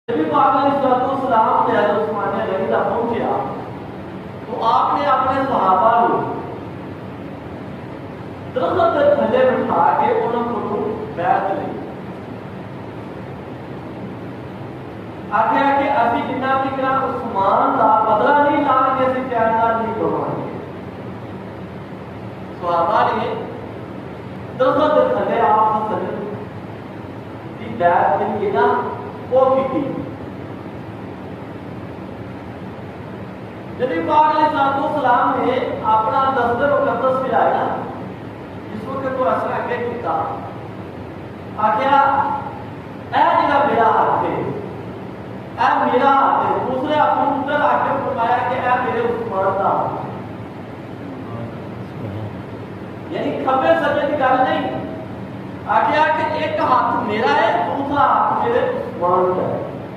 نبی پاک علیہ السلام نے حضرت عثمان غنی کا پہنچیا تو آپ نے اپنے صحابہ کو درخت کے تھلے بٹھا کے انہوں کو بیعت لی. آخیا کہ اسی جنہ تک عثمان کا بدلہ نہیں لا کے اسی چینار نہیں کروانے. صحابہ نے درخت کے تھلے آپ سے کی بیعت کے نا وہ کی. نبی پاک علیہ السلام نے اپنا دستر مقدس پھیلایا جس وقت تو اثر اگے کیتا آخیا اے جڑا میرا ہاتھ ہے اے میرا ہاتھ ہے. دوسرے اپنے پتر آ کے فرمایا کہ اے میرے عثمان کا ہاتھ ہے. یعنی کھبے سجے کی گل نہیں. آخیا کہ ایک ہاتھ میرا ہے دوسرا ہاتھ میرے عثمان کا ہے.